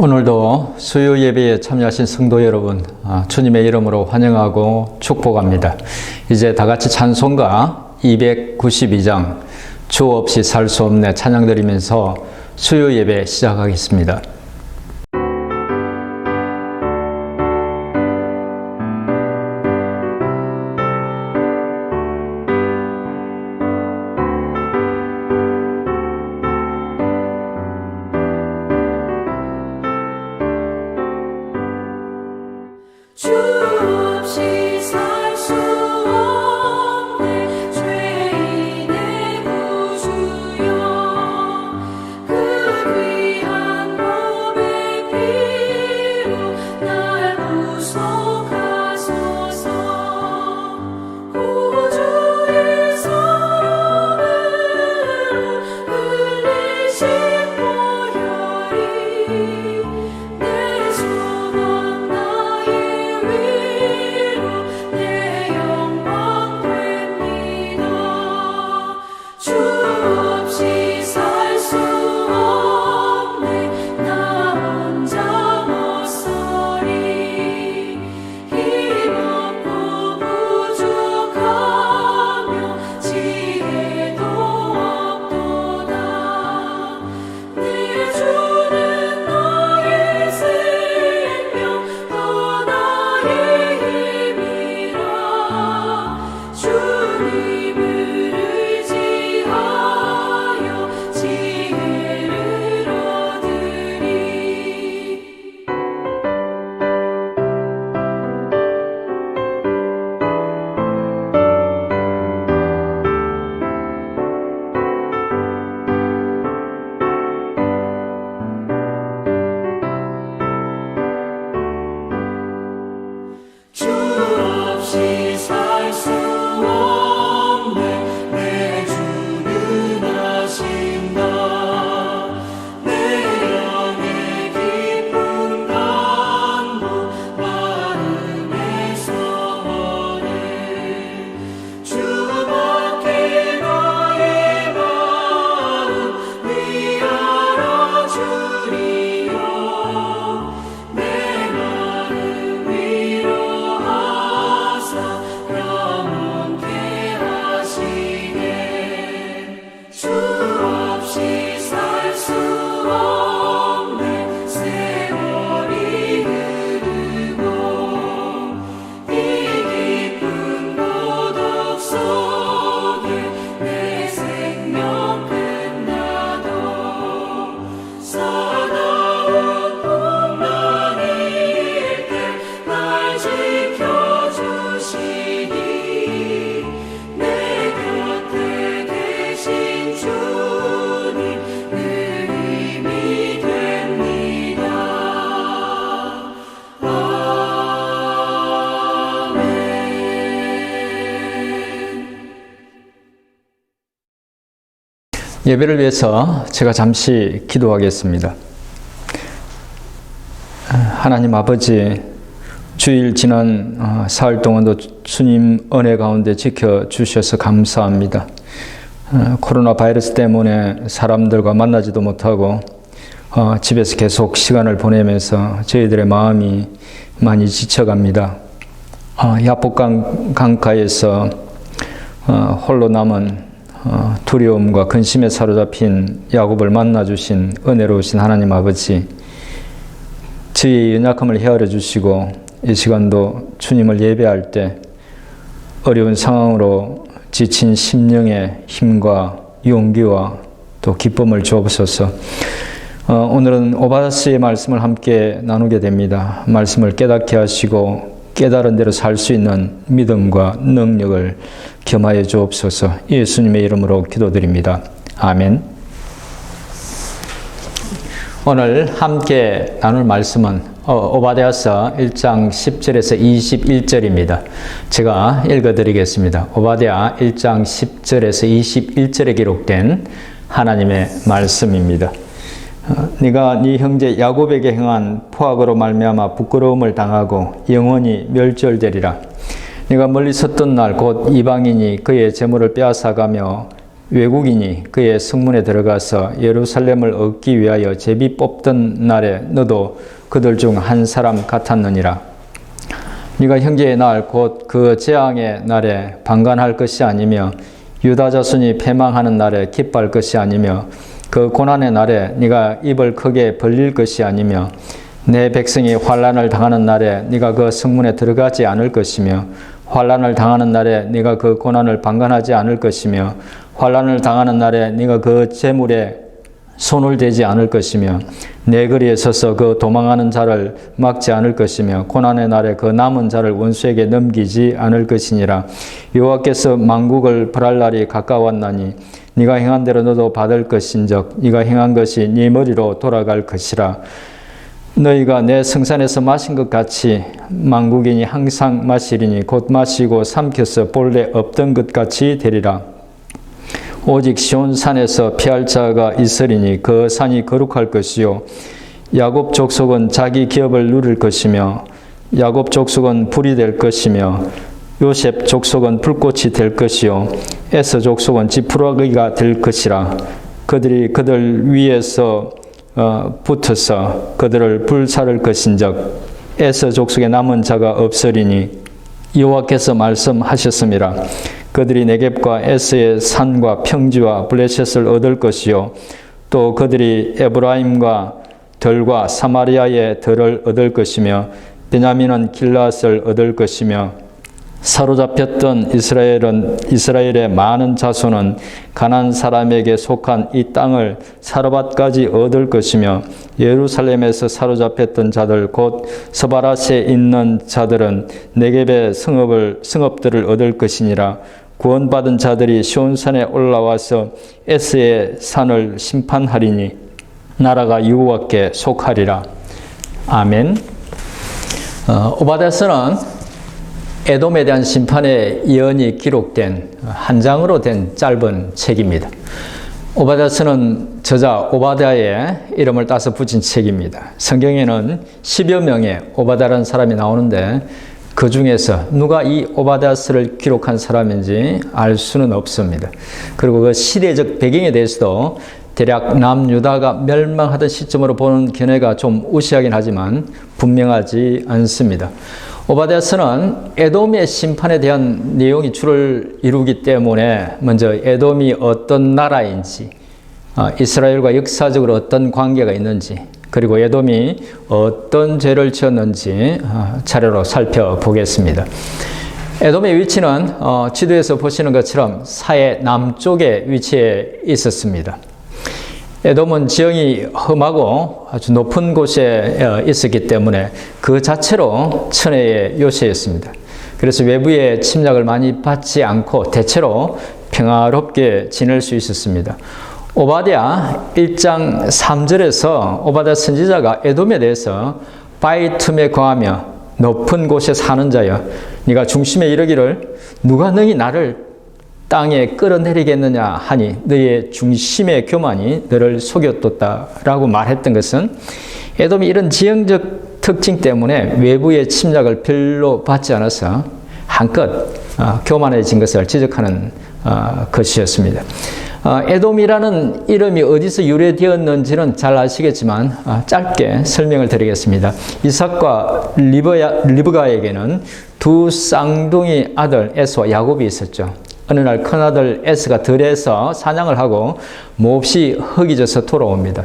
오늘도 수요 예배에 참여하신 성도 여러분, 주님의 이름으로 환영하고 축복합니다. 이제 다 같이 찬송가 292장 주 없이 살 수 없네 찬양 드리면서 수요 예배 시작하겠습니다. 예배를 위해서 제가 잠시 기도하겠습니다. 하나님 아버지, 주일 지난 사흘 동안도 주님 은혜 가운데 지켜주셔서 감사합니다. 코로나 바이러스 때문에 사람들과 만나지도 못하고 집에서 계속 시간을 보내면서 저희들의 마음이 많이 지쳐갑니다. 야복강 강가에서 홀로 남은 두려움과 근심에 사로잡힌 야곱을 만나주신 은혜로우신 하나님 아버지, 저희의 연약함을 헤아려 주시고 이 시간도 주님을 예배할 때 어려운 상황으로 지친 심령의 힘과 용기와 또 기쁨을 주옵소서. 오늘은 오바다스의 말씀을 함께 나누게 됩니다. 말씀을 깨닫게 하시고 깨달은 대로 살 수 있는 믿음과 능력을 겸하여 주옵소서. 예수님의 이름으로 기도드립니다. 아멘. 오늘 함께 나눌 말씀은 오바댜서 1장 10절에서 21절입니다. 제가 읽어드리겠습니다. 오바댜 1장 10절에서 21절에 기록된 하나님의 말씀입니다. 네가 네 형제 야곱에게 행한 포악으로 말미암아 부끄러움을 당하고 영원히 멸절되리라. 네가 멀리 섰던 날 곧 이방인이 그의 재물을 빼앗아가며 외국인이 그의 성문에 들어가서 예루살렘을 얻기 위하여 제비 뽑던 날에 너도 그들 중 한 사람 같았느니라. 네가 형제의 날 곧 그 재앙의 날에 방관할 것이 아니며 유다 자손이 패망하는 날에 기뻐할 것이 아니며 그 고난의 날에 네가 입을 크게 벌릴 것이 아니며 내 백성이 환난을 당하는 날에 네가 그 성문에 들어가지 않을 것이며 환난을 당하는 날에 네가 그 고난을 방관하지 않을 것이며 환난을 당하는 날에 네가 그 재물에 손을 대지 않을 것이며 내 거리에 서서 그 도망하는 자를 막지 않을 것이며 고난의 날에 그 남은 자를 원수에게 넘기지 않을 것이니라. 여호와께서 만국을 벌할 날이 가까웠나니 네가 행한 대로 너도 받을 것인즉 네가 행한 것이 네 머리로 돌아갈 것이라. 너희가 내 성산에서 마신 것 같이 만국인이 항상 마시리니 곧 마시고 삼켜서 본래 없던 것 같이 되리라. 오직 시온산에서 피할 자가 있으리니 그 산이 거룩할 것이요 야곱 족속은 자기 기업을 누릴 것이며 야곱 족속은 불이 될 것이며 요셉 족속은 불꽃이 될 것이요 에서 족속은 지푸라기가 될 것이라. 그들이 그들 위에서 붙어서 그들을 불사를 것인즉 에서 족속에 남은 자가 없으리니 여호와께서 말씀하셨음이라. 그들이 네겝과 에스의 산과 평지와 블레셋을 얻을 것이요 또 그들이 에브라임과 들과 사마리아의 들을 얻을 것이며 베냐민은 길앗을 얻을 것이며 사로잡혔던 이스라엘의 많은 자손은 가나안 사람에게 속한 이 땅을 사르밧까지 얻을 것이며 예루살렘에서 사로잡혔던 자들 곧 서바랏에 있는 자들은 네겝의 성읍들을 얻을 것이니라. 구원받은 자들이 시온산에 올라와서 에스의 산을 심판하리니 나라가 여호와께 속하리라. 아멘. 오바댜서는 에돔에 대한 심판의 예언이 기록된 한 장으로 된 짧은 책입니다. 오바댜서는 저자 오바댜의 이름을 따서 붙인 책입니다. 성경에는 10여 명의 오바댜라는 사람이 나오는데 그 중에서 누가 이 오바댜서를 기록한 사람인지 알 수는 없습니다. 그리고 그 시대적 배경에 대해서도 대략 남유다가 멸망하던 시점으로 보는 견해가 좀 우시하긴 하지만 분명하지 않습니다. 오바댜서는 에돔의 심판에 대한 내용이 주를 이루기 때문에 먼저 에돔이 어떤 나라인지, 이스라엘과 역사적으로 어떤 관계가 있는지, 그리고 에돔이 어떤 죄를 지었는지 차례로 살펴보겠습니다. 에돔의 위치는 지도에서 보시는 것처럼 사해 남쪽에 위치해 있었습니다. 에돔은 지형이 험하고 아주 높은 곳에 있었기 때문에 그 자체로 천혜의 요새였습니다. 그래서 외부의 침략을 많이 받지 않고 대체로 평화롭게 지낼 수 있었습니다. 오바댜 1장 3절에서 오바댜 선지자가 에돔에 대해서 바위 틈에 거하며 높은 곳에 사는 자여 네가 중심에 이르기를 누가 너희 나를 땅에 끌어내리겠느냐 하니 너희의 중심의 교만이 너를 속였도다라고 말했던 것은 에돔이 이런 지형적 특징 때문에 외부의 침략을 별로 받지 않아서 한껏 교만해진 것을 지적하는 것이었습니다. 에돔이라는 이름이 어디서 유래되었는지는 잘 아시겠지만 짧게 설명을 드리겠습니다. 이삭과 리브가에게는 두 쌍둥이 아들 에스와 야곱이 있었죠. 어느 날 큰아들 에스가 들에서 사냥을 하고 몹시 허기져서 돌아옵니다.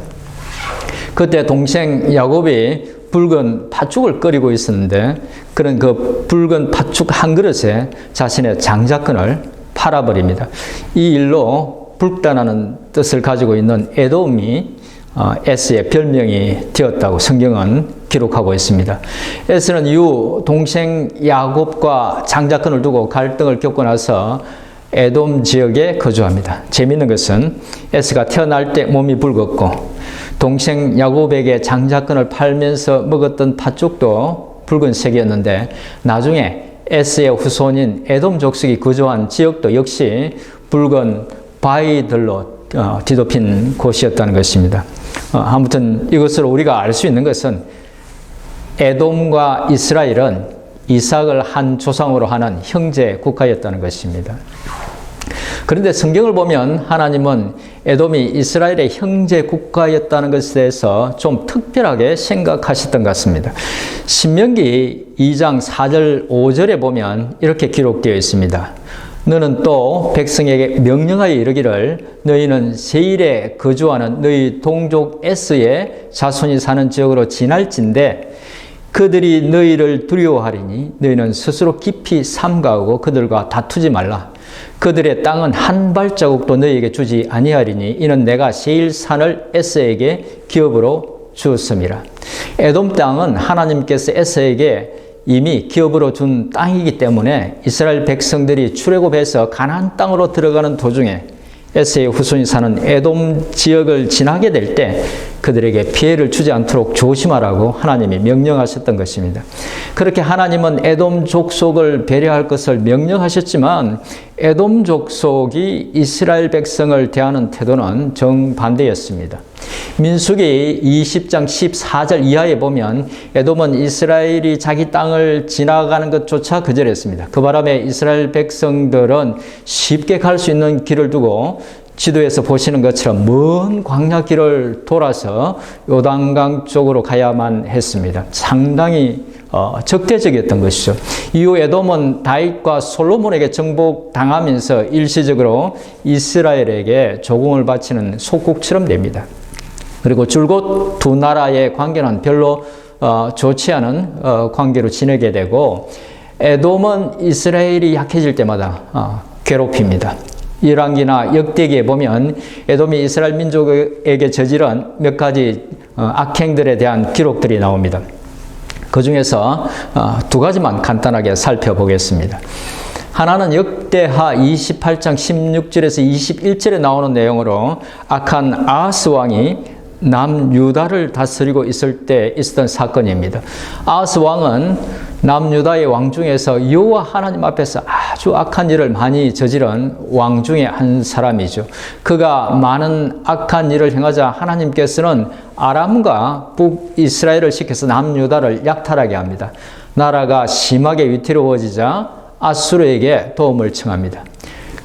그때 동생 야곱이 붉은 팥죽을 끓이고 있었는데 그런 그 붉은 팥죽 한 그릇에 자신의 장자권을 팔아버립니다. 이 일로 불단하는 뜻을 가지고 있는 에돔이 에스의 별명이 되었다고 성경은 기록하고 있습니다. 에스는 이후 동생 야곱과 장자권을 두고 갈등을 겪고 나서 에돔 지역에 거주합니다. 재미있는 것은 에스가 태어날 때 몸이 붉었고 동생 야곱에게 장자권을 팔면서 먹었던 팥죽도 붉은색이었는데 나중에 에스의 후손인 에돔 족속이 거주한 지역도 역시 붉은 바위들로 뒤덮인 곳이었다는 것입니다. 아무튼 이것으로 우리가 알 수 있는 것은 에돔과 이스라엘은 이삭을 한 조상으로 하는 형제 국가였다는 것입니다. 그런데 성경을 보면 하나님은 에돔이 이스라엘의 형제 국가였다는 것에 대해서 좀 특별하게 생각하셨던 것 같습니다. 신명기 2장 4절 5절에 보면 이렇게 기록되어 있습니다. 너는 또 백성에게 명령하여 이르기를 너희는 세일에 거주하는 너희 동족 에스의 자손이 사는 지역으로 지날진대 그들이 너희를 두려워하리니 너희는 스스로 깊이 삼가하고 그들과 다투지 말라. 그들의 땅은 한 발자국도 너희에게 주지 아니하리니 이는 내가 세일 산을 에스에게 기업으로 주었음이라. 에돔 땅은 하나님께서 에스에게 이미 기업으로 준 땅이기 때문에 이스라엘 백성들이 출애굽해서 가나안 땅으로 들어가는 도중에 에스의 후손이 사는 에돔 지역을 지나게 될 때 그들에게 피해를 주지 않도록 조심하라고 하나님이 명령하셨던 것입니다. 그렇게 하나님은 에돔 족속을 배려할 것을 명령하셨지만 에돔 족속이 이스라엘 백성을 대하는 태도는 정반대였습니다. 민수기 20장 14절 이하에 보면 에돔은 이스라엘이 자기 땅을 지나가는 것조차 거절했습니다. 그 바람에 이스라엘 백성들은 쉽게 갈 수 있는 길을 두고 지도에서 보시는 것처럼 먼 광야 길을 돌아서 요단강 쪽으로 가야만 했습니다. 상당히 적대적이었던 것이죠. 이후 에돔은 다윗과 솔로몬에게 정복당하면서 일시적으로 이스라엘에게 조공을 바치는 속국처럼 됩니다. 그리고 줄곧 두 나라의 관계는 별로 좋지 않은 관계로 지내게 되고 에돔은 이스라엘이 약해질 때마다 괴롭힙니다. 열왕기나 역대기에 보면 에돔이 이스라엘 민족에게 저지른 몇 가지 악행들에 대한 기록들이 나옵니다. 그 중에서 두 가지만 간단하게 살펴보겠습니다. 하나는 역대하 28장 16절에서 21절에 나오는 내용으로 악한 아하스 왕이 남유다를 다스리고 있을 때 있었던 사건입니다. 아하스 왕은 남유다의 왕 중에서 여호와 하나님 앞에서 아주 악한 일을 많이 저지른 왕 중에 한 사람이죠. 그가 많은 악한 일을 행하자 하나님께서는 아람과 북이스라엘을 시켜서 남유다를 약탈하게 합니다. 나라가 심하게 위태로워지자 아수르에게 도움을 청합니다.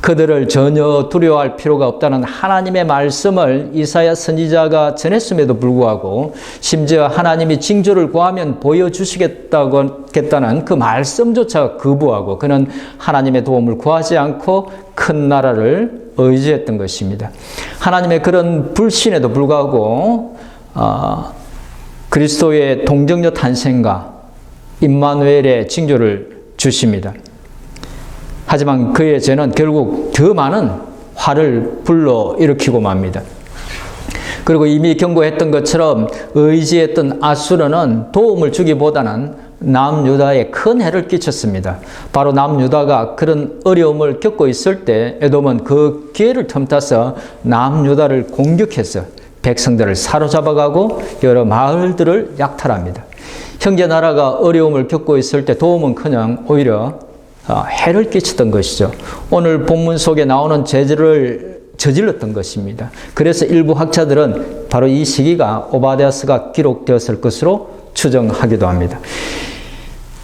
그들을 전혀 두려워할 필요가 없다는 하나님의 말씀을 이사야 선지자가 전했음에도 불구하고 심지어 하나님이 징조를 구하면 보여주시겠다는 그 말씀조차 거부하고 그는 하나님의 도움을 구하지 않고 큰 나라를 의지했던 것입니다. 하나님의 그런 불신에도 불구하고 그리스도의 동정녀 탄생과 임마누엘의 징조를 주십니다. 하지만 그의 죄는 결국 더 많은 화를 불러일으키고 맙니다. 그리고 이미 경고했던 것처럼 의지했던 아수르는 도움을 주기보다는 남유다에 큰 해를 끼쳤습니다. 바로 남유다가 그런 어려움을 겪고 있을 때 에돔은 그 기회를 틈타서 남유다를 공격해서 백성들을 사로잡아가고 여러 마을들을 약탈합니다. 형제 나라가 어려움을 겪고 있을 때 도움은커녕 오히려 해를 끼쳤던 것이죠. 오늘 본문 속에 나오는 죄를 저질렀던 것입니다. 그래서 일부 학자들은 바로 이 시기가 오바댜서가 기록되었을 것으로 추정하기도 합니다.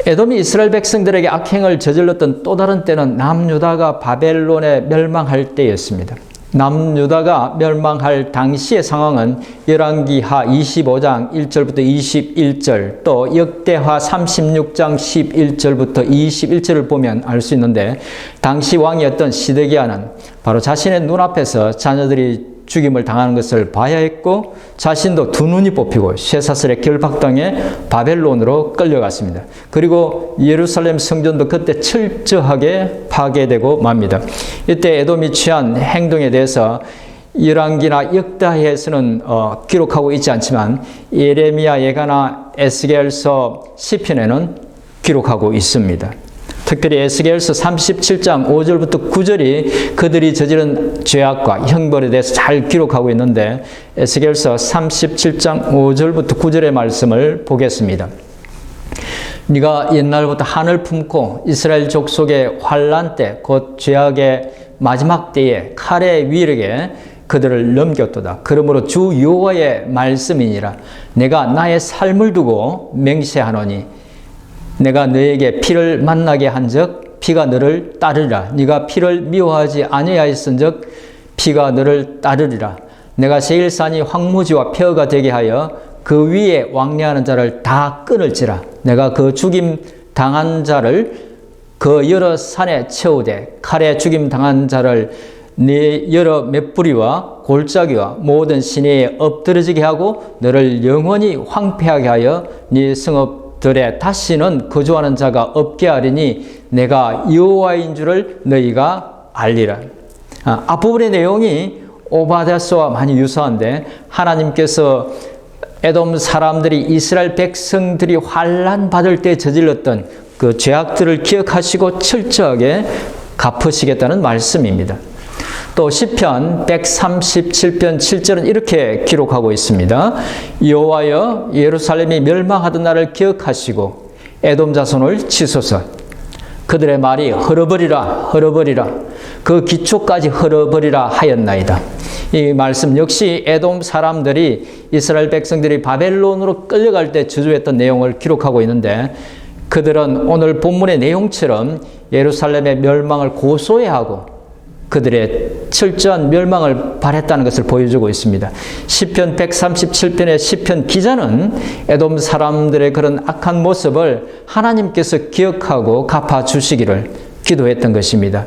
에돔이 이스라엘 백성들에게 악행을 저질렀던 또 다른 때는 남유다가 바벨론에 멸망할 때였습니다. 남유다가 멸망할 당시의 상황은 열왕기하 25장 1절부터 21절 또 역대하 36장 11절부터 21절을 보면 알 수 있는데 당시 왕이었던 시드기야는 바로 자신의 눈앞에서 자녀들이 죽임을 당하는 것을 봐야 했고 자신도 두 눈이 뽑히고 쇠사슬에 결박당해 바벨론으로 끌려갔습니다. 그리고 예루살렘 성전도 그때 철저하게 파괴되고 맙니다. 이때 에돔이 취한 행동에 대해서 열왕기나 역대하에서는 기록하고 있지 않지만 예레미야 예가나 에스겔서 시편에는 기록하고 있습니다. 특별히 에스겔서 37장 5절부터 9절이 그들이 저지른 죄악과 형벌에 대해서 잘 기록하고 있는데 에스겔서 37장 5절부터 9절의 말씀을 보겠습니다. 네가 옛날부터 한을 품고 이스라엘 족속의 환난 때 곧 죄악의 마지막 때에 칼의 위력에 그들을 넘겼도다. 그러므로 주 여호와의 말씀이니라. 내가 나의 삶을 두고 맹세하노니 내가 너에게 피를 만나게 한즉 피가 너를 따르리라. 네가 피를 미워하지 아니하였은즉 피가 너를 따르리라. 내가 세일산이 황무지와 폐허가 되게 하여 그 위에 왕래하는 자를 다 끊을지라. 내가 그 죽임 당한 자를 그 여러 산에 채우되 칼에 죽임 당한 자를 네 여러 맷뿌리와 골짜기와 모든 시내에 엎드러지게 하고 너를 영원히 황폐하게 하여 네 성읍들에 다시는 거주하는 자가 없게 하리니 내가 여호와인 줄을 너희가 알리라. 앞부분의 내용이 오바댜서와 많이 유사한데 하나님께서 에돔 사람들이 이스라엘 백성들이 환난 받을 때 저질렀던 그 죄악들을 기억하시고 철저하게 갚으시겠다는 말씀입니다. 또 시편 137편 7절은 이렇게 기록하고 있습니다. 여호와여 예루살렘이 멸망하던 날을 기억하시고 에돔 자손을 치소서. 그들의 말이 헐어버리라 헐어버리라 그 기초까지 헐어버리라 하였나이다. 이 말씀 역시 에돔 사람들이 이스라엘 백성들이 바벨론으로 끌려갈 때 저주했던 내용을 기록하고 있는데 그들은 오늘 본문의 내용처럼 예루살렘의 멸망을 고소해하고 그들의 철저한 멸망을 바랬다는 것을 보여주고 있습니다. 시편 137편의 시편 기자는 에돔 사람들의 그런 악한 모습을 하나님께서 기억하고 갚아주시기를 기도했던 것입니다.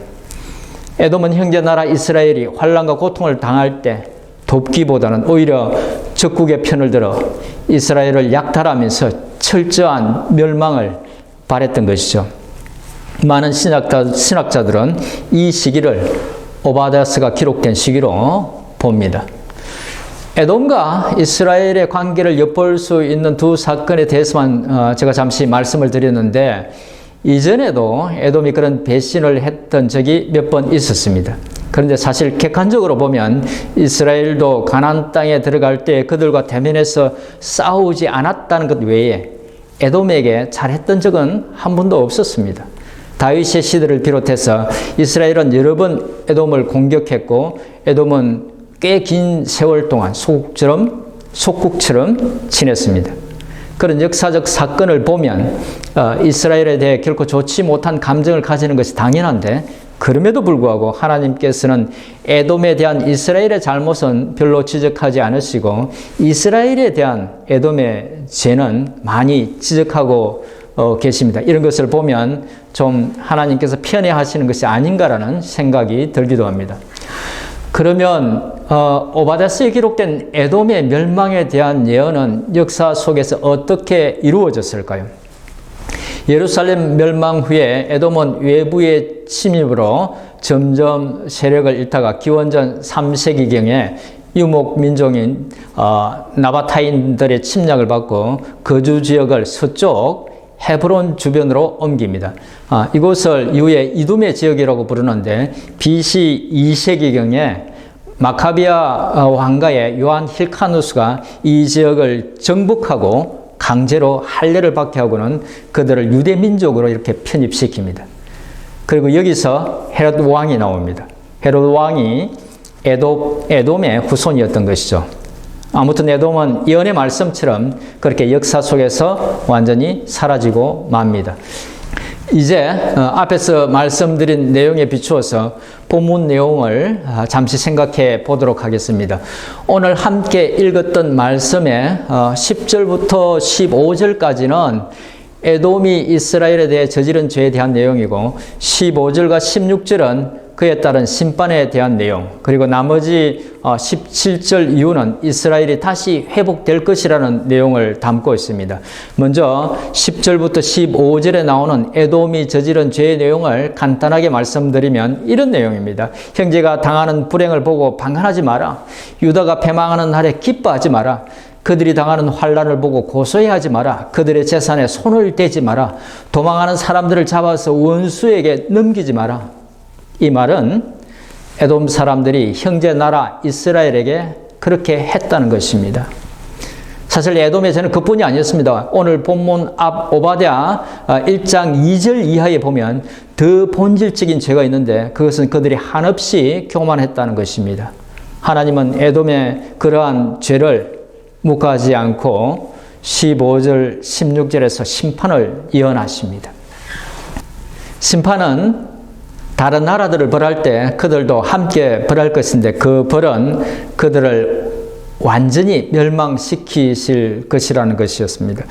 에돔은 형제 나라 이스라엘이 환난과 고통을 당할 때 돕기보다는 오히려 적국의 편을 들어 이스라엘을 약탈하면서 철저한 멸망을 바랬던 것이죠. 많은 신학자들은 이 시기를 오바댜서가 기록된 시기로 봅니다. 에돔과 이스라엘의 관계를 엿볼 수 있는 두 사건에 대해서만 제가 잠시 말씀을 드렸는데 이전에도 에돔이 그런 배신을 했던 적이 몇 번 있었습니다. 그런데 사실 객관적으로 보면 이스라엘도 가나안 땅에 들어갈 때 그들과 대면해서 싸우지 않았다는 것 외에 에돔에게 잘했던 적은 한 번도 없었습니다. 다윗의 시대를 비롯해서 이스라엘은 여러 번 에돔을 공격했고 에돔은 꽤 긴 세월 동안 속국처럼 지냈습니다. 그런 역사적 사건을 보면 이스라엘에 대해 결코 좋지 못한 감정을 가지는 것이 당연한데 그럼에도 불구하고 하나님께서는 에돔에 대한 이스라엘의 잘못은 별로 지적하지 않으시고 이스라엘에 대한 에돔의 죄는 많이 지적하고 계십니다. 이런 것을 보면 좀 하나님께서 편애하시는 것이 아닌가라는 생각이 들기도 합니다. 그러면 오바댜서에 기록된 에돔의 멸망에 대한 예언은 역사 속에서 어떻게 이루어졌을까요? 예루살렘 멸망 후에 에돔은 외부의 침입으로 점점 세력을 잃다가 기원전 3세기경에 유목 민족인 나바타인들의 침략을 받고 거주 지역을 서쪽 헤브론 주변으로 옮깁니다. 이곳을 이후에 이둠의 지역이라고 부르는데 BC 2세기경에 마카비아 왕가의 요한 힐카누스가 이 지역을 정복하고 강제로 할례를 받게 하고는 그들을 유대 민족으로 이렇게 편입시킵니다. 그리고 여기서 헤롯 왕이 나옵니다. 헤롯 왕이 에돔의 후손이었던 것이죠. 아무튼 에돔은 예언의 말씀처럼 그렇게 역사 속에서 완전히 사라지고 맙니다. 이제 앞에서 말씀드린 내용에 비추어서 본문 내용을 잠시 생각해 보도록 하겠습니다. 오늘 함께 읽었던 말씀의 10절부터 15절까지는 에돔이 이스라엘에 대해 저지른 죄에 대한 내용이고 15절과 16절은 그에 따른 심판에 대한 내용, 그리고 나머지 17절 이후는 이스라엘이 다시 회복될 것이라는 내용을 담고 있습니다. 먼저 10절부터 15절에 나오는 에돔이 저지른 죄의 내용을 간단하게 말씀드리면 이런 내용입니다. 형제가 당하는 불행을 보고 방관하지 마라. 유다가 패망하는 날에 기뻐하지 마라. 그들이 당하는 환난을 보고 고소해하지 마라. 그들의 재산에 손을 대지 마라. 도망하는 사람들을 잡아서 원수에게 넘기지 마라. 이 말은 에돔 사람들이 형제 나라 이스라엘에게 그렇게 했다는 것입니다. 사실 에돔의 죄는 그뿐이 아니었습니다. 오늘 본문 앞 오바댜 1장 2절 이하에 보면 더 본질적인 죄가 있는데 그것은 그들이 한없이 교만했다는 것입니다. 하나님은 에돔의 그러한 죄를 묵하지 않고 15절, 16절에서 심판을 예언하십니다. 심판은 다른 나라들을 벌할 때 그들도 함께 벌할 것인데 그 벌은 그들을 완전히 멸망시키실 것이라는 것이었습니다.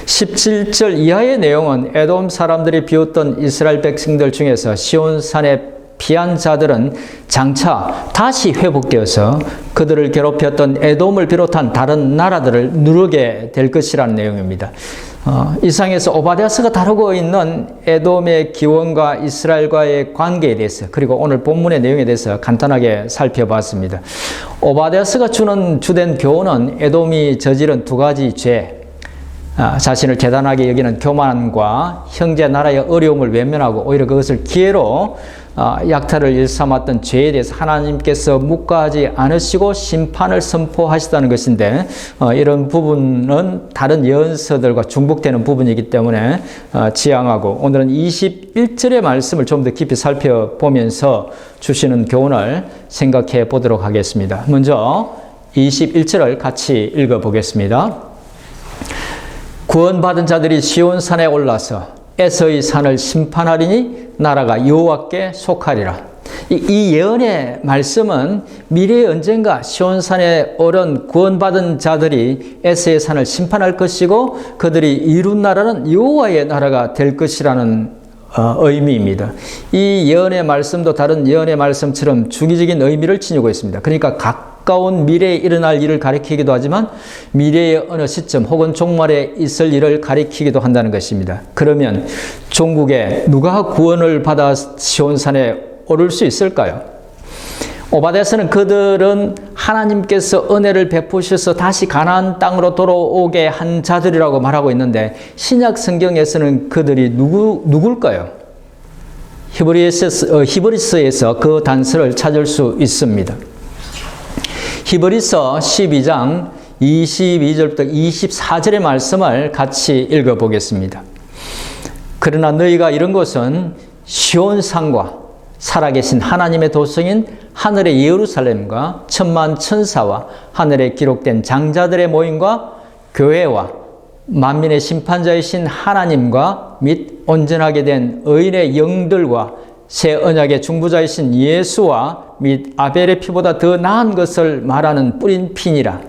17절 이하의 내용은 에돔 사람들이 비웃던 이스라엘 백성들 중에서 시온산에 피한 자들은 장차 다시 회복되어서 그들을 괴롭혔던 에돔을 비롯한 다른 나라들을 누르게 될 것이라는 내용입니다. 이상에서 오바댜서가 다루고 있는 에돔의 기원과 이스라엘과의 관계에 대해서 그리고 오늘 본문의 내용에 대해서 간단하게 살펴봤습니다. 오바댜서가 주는 주된 교훈은 에돔이 저지른 두 가지 죄, 자신을 대단하게 여기는 교만과 형제 나라의 어려움을 외면하고 오히려 그것을 기회로 약탈을 일삼았던 죄에 대해서 하나님께서 묵과하지 않으시고 심판을 선포하시다는 것인데 이런 부분은 다른 예언서들과 중복되는 부분이기 때문에 지양하고 오늘은 21절의 말씀을 좀 더 깊이 살펴보면서 주시는 교훈을 생각해 보도록 하겠습니다. 먼저 21절을 같이 읽어보겠습니다. 구원받은 자들이 시온산에 올라서 에서의 산을 심판하리니 나라가 여호와께 속하리라. 이 예언의 말씀은 미래에 언젠가 시온산에 오른 구원받은 자들이 에서의 산을 심판할 것이고 그들이 이룬 나라는 여호와의 나라가 될 것이라는 의미입니다. 이 예언의 말씀도 다른 예언의 말씀처럼 중의적인 의미를 지니고 있습니다. 그러니까 가까운 미래에 일어날 일을 가리키기도 하지만 미래의 어느 시점 혹은 종말에 있을 일을 가리키기도 한다는 것입니다. 그러면 종국에 누가 구원을 받아 시온산에 오를 수 있을까요? 오바댜서는 그들은 하나님께서 은혜를 베푸셔서 다시 가나안 땅으로 돌아오게 한 자들이라고 말하고 있는데 신약 성경에서는 그들이 누굴까요? 히브리서에서 그 단서를 찾을 수 있습니다. 히브리서 12장 22절부터 24절의 말씀을 같이 읽어보겠습니다. 그러나 너희가 이런 것은 시온산과 살아계신 하나님의 도성인 하늘의 예루살렘과 천만 천사와 하늘에 기록된 장자들의 모임과 교회와 만민의 심판자이신 하나님과 및 온전하게 된 의인의 영들과 새 언약의 중보자이신 예수와 및 아벨의 피보다 더 나은 것을 말하는 뿌린 피니라.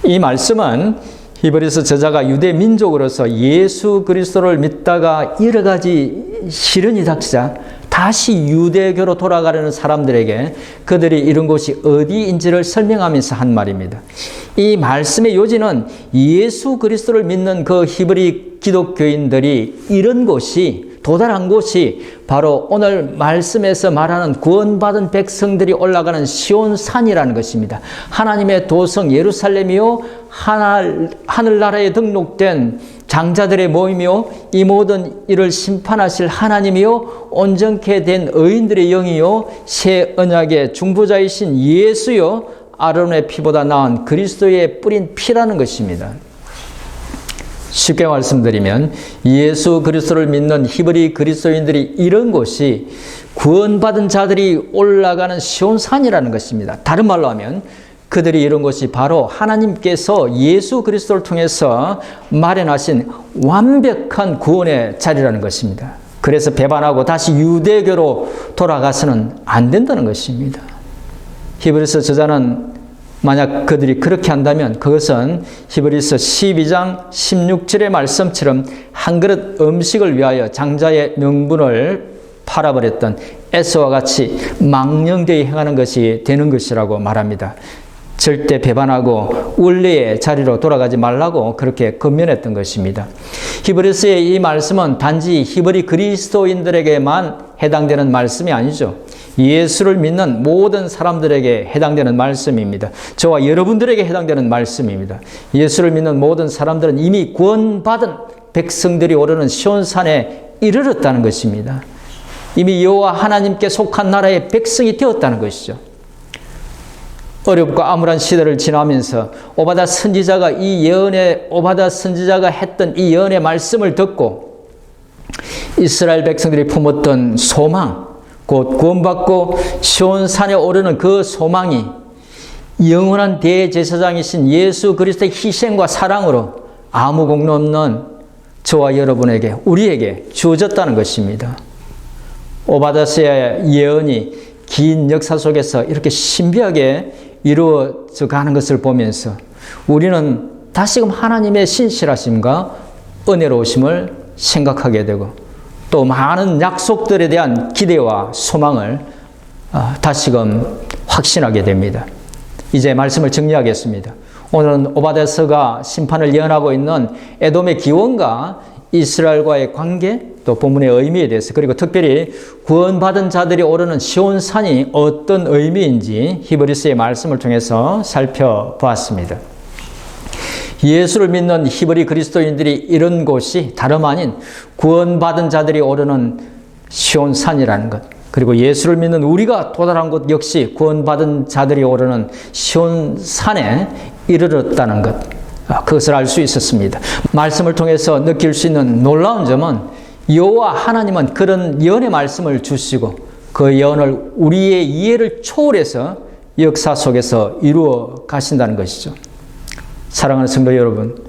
이 말씀은 히브리서 저자가 유대 민족으로서 예수 그리스도를 믿다가 여러 가지 시련이 닥치자 다시 유대교로 돌아가려는 사람들에게 그들이 이룬 곳이 어디인지를 설명하면서 한 말입니다. 이 말씀의 요지는 예수 그리스도를 믿는 그 히브리 기독교인들이 이런 곳이 도달한 곳이 바로 오늘 말씀에서 말하는 구원받은 백성들이 올라가는 시온산이라는 것입니다. 하나님의 도성 예루살렘이요 하늘나라에 등록된 장자들의 모임이요 이 모든 일을 심판하실 하나님이요 온전케 된 의인들의 영이요 새 언약의 중보자이신 예수요 아론의 피보다 나은 그리스도의 뿌린 피라는 것입니다. 쉽게 말씀드리면 예수 그리스도를 믿는 히브리 그리스도인들이 이런 곳이 구원받은 자들이 올라가는 시온산이라는 것입니다. 다른 말로 하면 그들이 이런 것이 바로 하나님께서 예수 그리스도를 통해서 마련하신 완벽한 구원의 자리라는 것입니다. 그래서 배반하고 다시 유대교로 돌아가서는 안 된다는 것입니다. 히브리서 저자는 만약 그들이 그렇게 한다면 그것은 히브리서 12장 16절의 말씀처럼 한 그릇 음식을 위하여 장자의 명분을 팔아버렸던 에서와 같이 망령되이 행하는 것이 되는 것이라고 말합니다. 절대 배반하고 원래의 자리로 돌아가지 말라고 그렇게 권면했던 것입니다. 히브리서의 이 말씀은 단지 히브리 그리스도인들에게만 해당되는 말씀이 아니죠. 예수를 믿는 모든 사람들에게 해당되는 말씀입니다. 저와 여러분들에게 해당되는 말씀입니다. 예수를 믿는 모든 사람들은 이미 구원받은 백성들이 오르는 시온산에 이르렀다는 것입니다. 이미 여호와 하나님께 속한 나라의 백성이 되었다는 것이죠. 어렵고 암울한 시대를 지나면서 오바댜 선지자가 오바댜 선지자가 했던 이 예언의 말씀을 듣고 이스라엘 백성들이 품었던 소망, 곧 구원받고 시온산에 오르는 그 소망이 영원한 대제사장이신 예수 그리스도의 희생과 사랑으로 아무 공로 없는 저와 여러분에게, 우리에게 주어졌다는 것입니다. 오바댜의 예언이 긴 역사 속에서 이렇게 신비하게 이루어져 가는 것을 보면서 우리는 다시금 하나님의 신실하심과 은혜로우심을 생각하게 되고 또 많은 약속들에 대한 기대와 소망을 다시금 확신하게 됩니다. 이제 말씀을 정리하겠습니다. 오늘은 오바댜가 심판을 예언하고 있는 에돔의 기원과 이스라엘과의 관계, 또 본문의 의미에 대해서, 그리고 특별히 구원받은 자들이 오르는 시온산이 어떤 의미인지 히브리서의 말씀을 통해서 살펴보았습니다. 예수를 믿는 히브리 그리스도인들이 이런 곳이 다름 아닌 구원받은 자들이 오르는 시온산이라는 것, 그리고 예수를 믿는 우리가 도달한 곳 역시 구원받은 자들이 오르는 시온산에 이르렀다는 것, 그것을 알 수 있었습니다. 말씀을 통해서 느낄 수 있는 놀라운 점은 여호와 하나님은 그런 예언의 말씀을 주시고 그 예언을 우리의 이해를 초월해서 역사 속에서 이루어 가신다는 것이죠. 사랑하는 성도 여러분,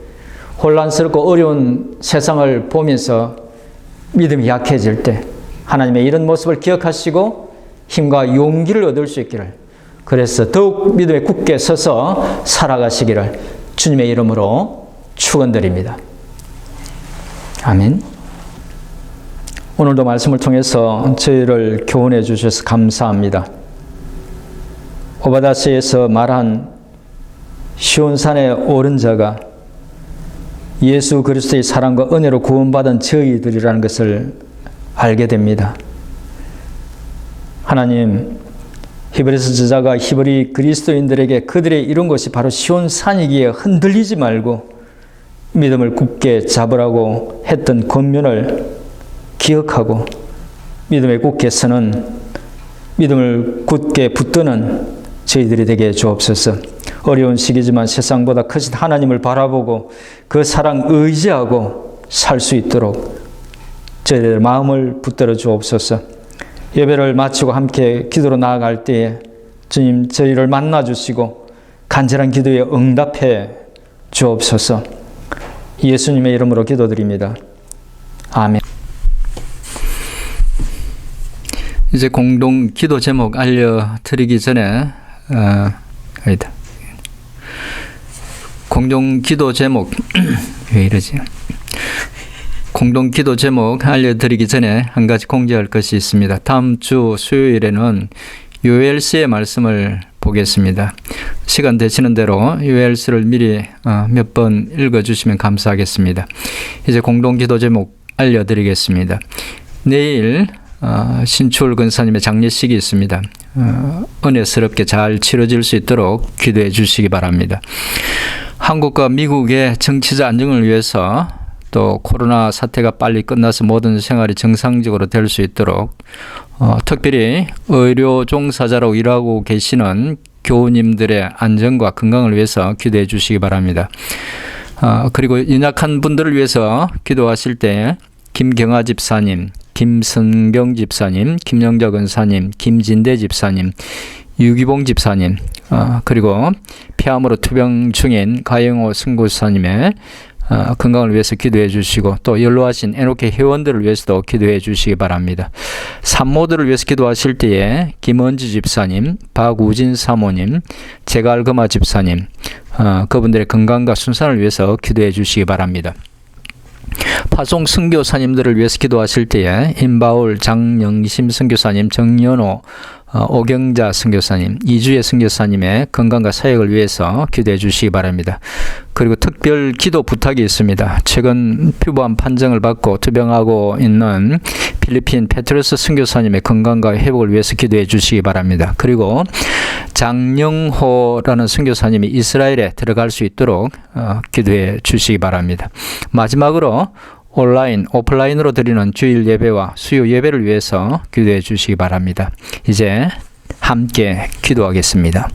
혼란스럽고 어려운 세상을 보면서 믿음이 약해질 때 하나님의 이런 모습을 기억하시고 힘과 용기를 얻을 수 있기를, 그래서 더욱 믿음에 굳게 서서 살아가시기를 주님의 이름으로 축원드립니다. 아멘. 오늘도 말씀을 통해서 저희를 교훈해 주셔서 감사합니다. 오바댜에서 말한 시온산에 오른 자가 예수 그리스도의 사랑과 은혜로 구원받은 저희들이라는 것을 알게 됩니다. 하나님, 히브리서 저자가 히브리 그리스도인들에게 그들의 이룬 것이 바로 시온산이기에 흔들리지 말고 믿음을 굳게 잡으라고 했던 권면을 기억하고 믿음에 굳게 서는, 믿음을 굳게 붙드는 저희들이 되게 주옵소서. 어려운 시기지만 세상보다 크신 하나님을 바라보고 그 사랑 의지하고 살 수 있도록 저희들 마음을 붙들어 주옵소서. 예배를 마치고 함께 기도로 나아갈 때에 주님 저희를 만나 주시고 간절한 기도에 응답해 주옵소서. 예수님의 이름으로 기도드립니다. 아멘. 이제 공동 기도 제목 알려드리기 전에 공동 기도 제목 왜 이러지? 공동 기도 제목 알려드리기 전에 한 가지 공지할 것이 있습니다. 다음 주 수요일에는 요엘서의 말씀을 보겠습니다. 시간 되시는 대로 요엘서를 미리 몇 번 읽어주시면 감사하겠습니다. 이제 공동 기도 제목 알려드리겠습니다. 내일 신추월 권사님의 장례식이 있습니다. 은혜스럽게 잘 치러질 수 있도록 기도해 주시기 바랍니다. 한국과 미국의 정치적 안정을 위해서 또 코로나 사태가 빨리 끝나서 모든 생활이 정상적으로 될 수 있도록 특별히 의료 종사자로 일하고 계시는 교우님들의 안전과 건강을 위해서 기도해 주시기 바랍니다. 그리고 연약한 분들을 위해서 기도하실 때 김경아 집사님, 김선경 집사님, 김영자 권사님, 김진대 집사님, 유기봉 집사님, 그리고 폐암으로 투병 중인 가영호 선교사님의 건강을 위해서 기도해 주시고 또 연로하신 애녹회 회원들을 위해서도 기도해 주시기 바랍니다. 산모들을 위해서 기도하실 때에 김은지 집사님, 박우진 사모님, 제갈금아 집사님, 그분들의 건강과 순산을 위해서 기도해 주시기 바랍니다. 파송 선교사님들을 위해서 기도하실 때에 임바울, 장영심 선교사님, 정연호, 오경자 선교사님, 이주혜 선교사님의 건강과 사역을 위해서 기도해 주시기 바랍니다. 그리고 특별 기도 부탁이 있습니다. 최근 피부암 판정을 받고 투병하고 있는 필리핀 페트로스 선교사님의 건강과 회복을 위해서 기도해 주시기 바랍니다. 그리고 장영호라는 선교사님이 이스라엘에 들어갈 수 있도록 기도해 주시기 바랍니다. 마지막으로 온라인, 오프라인으로 드리는 주일 예배와 수요 예배를 위해서 기도해 주시기 바랍니다. 이제 함께 기도하겠습니다.